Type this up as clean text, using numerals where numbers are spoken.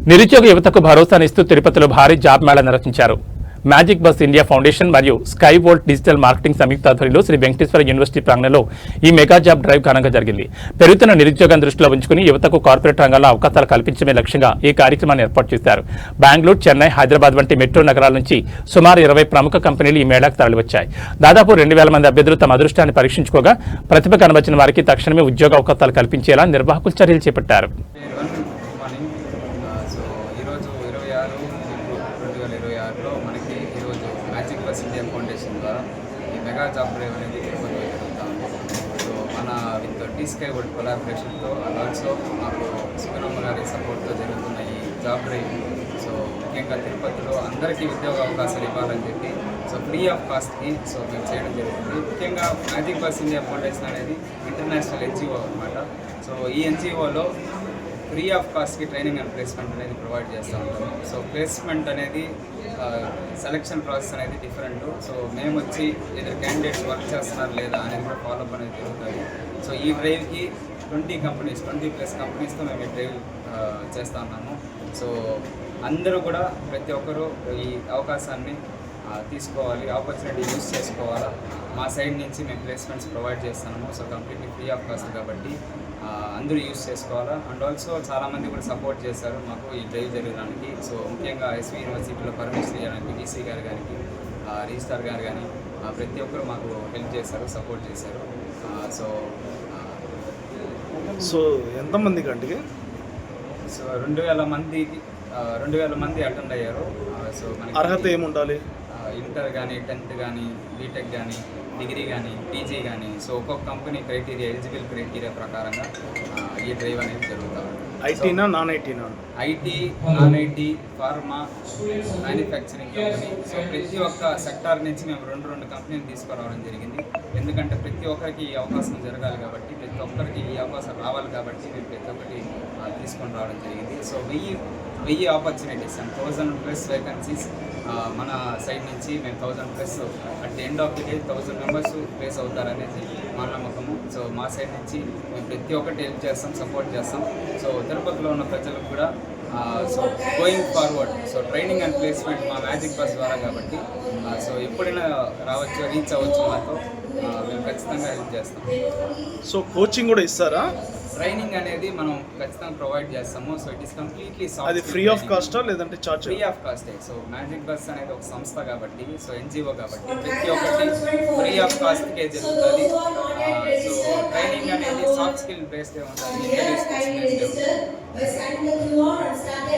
నిరుద్యోగ యువతకు భరోసానిస్తూ తిరుపతిలో భారీ జాబ్ మేళా నిర్వహించారు. మ్యాజిక్ బస్ ఇండియా ఫౌండేషన్ మరియు స్కై వోల్ట్ డిజిటల్ మార్కెటింగ్ సంయుక్త ఆధ్వర్యంలో శ్రీ వెంకటేశ్వర యూనివర్సిటీ ప్రాంగణంలో ఈ మెగా జాబ్ డ్రైవ్ ఘనంగా జరిగింది. పెరుగుతున్న నిరుద్యోగం దృష్టిలో ఉంచుకుని యువతకు కార్పొరేట్ రంగంలో అవకాశాలు కల్పించడమే లక్ష్యంగా ఈ కార్యక్రమాన్ని ఏర్పాటు చేశారు. బెంగళూరు, చెన్నై, హైదరాబాద్ వంటి మెట్రో నగరాల నుంచి సుమారు 20 ప్రముఖ కంపెనీలు ఈ మేళాకు తరలివచ్చాయి. దాదాపు 2000 మంది అభ్యర్థులు తమ అదృష్టాన్ని పరీక్షించుకోగా ప్రతిభ కనబరిచిన వారికి తక్షణమే ఉద్యోగ అవకాశాలు కల్పించేలా నిర్వాహకులు చర్యలు చేపట్టారు. మనకి ఈరోజు మ్యాజిక్ బస్ ఇండియా ఫౌండేషన్ ద్వారా ఈ మెగా జాబ్ డ్రైవ్ అనేది తిరుపతిలో జరుగుతాము. సో మన విత్ స్కై వరల్డ్ కొలాబరేషన్తో అండ్ ఆల్సో మాకు సుగనమ్మ గారి సపోర్ట్తో జరుగుతున్న ఈ జాబ్ డ్రైవ్ సో ముఖ్యంగా తిరుపతిలో అందరికీ ఉద్యోగ అవకాశాలు ఇవ్వాలని చెప్పి సో ఫ్రీ ఆఫ్ కాస్ట్కి సో మేము చేయడం జరుగుతుంది. ముఖ్యంగా మ్యాజిక్ బస్ ఇండియా ఫౌండేషన్ అనేది ఇంటర్నేషనల్ ఎన్జిఓ అనమాట. సో ఈ ఎన్జిఓలో ఫ్రీ ఆఫ్ కాస్ట్కి ట్రైనింగ్ అండ్ ప్లేస్మెంట్ అనేది ప్రొవైడ్ చేస్తూ ఉంటాము. సో ప్లేస్మెంట్ అనేది సెలక్షన్ ప్రాసెస్ అనేది డిఫరెంట్. సో మేము వచ్చి ఇద్దరు క్యాండిడేట్స్ వర్క్ చేస్తున్నారు లేదా అనేది కూడా ఫాలోఅప్ అనేది జరుగుతుంది. సో ఈ డ్రైవ్కి 20+ కంపెనీస్తో మేము ఈ డ్రైవ్ చేస్తూ ఉన్నాము. సో అందరూ కూడా ప్రతి ఒక్కరూ ఈ అవకాశాన్ని తీసుకోవాలి, ఆపర్చునిటీ యూస్ చేసుకోవాలా. మా సైడ్ నుంచి మేము ప్లేస్మెంట్స్ ప్రొవైడ్ చేస్తున్నాము. So completely free of cost కాబట్టి అందరూ యూస్ చేసుకోవాలా. అండ్ ఆల్సో చాలామంది కూడా సపోర్ట్ చేశారు మాకు ఈ డ్రైవ్ జరగడానికి. సో ముఖ్యంగా ఎస్వి యూనివర్సిటీలో పర్మిషన్ చేయడానికి వీసీ గారు కానీ రిజిస్ట్రార్ గారు కానీ ప్రతి ఒక్కరు మాకు హెల్ప్ చేశారు, సపోర్ట్ చేశారు. సో ఎంతమంది కంటికి? సో 2000 మంది అటెండ్ అయ్యారు. సో మనకి అర్హత ఏముండాలి? ఇంటర్ కానీ, 10th కానీ, బీటెక్ కానీ, డిగ్రీ కానీ, పీజీ కానీ. సో ఒక్కొక్క కంపెనీ క్రైటీరియా, ఎలిజిబుల్ క్రైటీరియా ప్రకారంగా ఈ డ్రైవ్ అనేది జరుగుతుంది. ఐటీనా, నాన్ ఐటీనా? IT, non IT, pharma, manufacturing company. So ప్రతి ఒక్క సెక్టార్ నుంచి మేము రెండు కంపెనీలు తీసుకురావడం జరిగింది. ఎందుకంటే ప్రతి ఒక్కరికి ఈ అవకాశం జరగాలి కాబట్టి, ప్రతి ఒక్కరికి ఈ అవకాశం రావాలి కాబట్టి మేము ప్రతి ఒక్కటి తీసుకొని రావడం జరిగింది. సో 1000 ఆపర్చునిటీస్ అండ్ 1000+ వేకెన్సీస్ మన సైడ్ నుంచి మేము 1000+ at the end of the day 1000 members place అవుతారనేది మా నమ్మకము. సో మా సైడ్ నుంచి మేము ప్రతి ఒక్కటి హెల్ప్ చేస్తాం, సపోర్ట్ చేస్తాం. సో తిరుపతిలో ఉన్న ప్రజలకు కూడా so going forward so training and placement మా మ్యాజిక్ బస్ ద్వారా కాబట్టి సో ఎప్పుడైనా రావచ్చు, రీచ్ అవ్వచ్చు. మాతో మేము ఖచ్చితంగా హెల్ప్ చేస్తాం. సో కోచింగ్ కూడా ఇస్తారా? ట్రైనింగ్ అనేది మనం ఖచ్చితంగా ప్రొవైడ్ చేస్తాము. సో ఇట్ ఈస్ కంప్లీట్లీ అది ఫ్రీ ఆఫ్ కాస్టా లేదంటే చార్జ్? ఫ్రీ ఆఫ్ కాస్టే. సో మ్యాజిక్ బస్ అనేది ఒక సంస్థ కాబట్టి, సో ఎన్జిఓ కాబట్టి ప్రతి ఒక్కటి ఫ్రీ ఆఫ్ కాస్ట్కే జరుగుతుంది. సో ట్రైనింగ్ అనేది సాఫ్ట్ స్కిల్ బేస్డ్ ఉంటుంది, ఇంటర్వ్యూ స్కిల్స్ బేస్డ్ ఉంటుంది.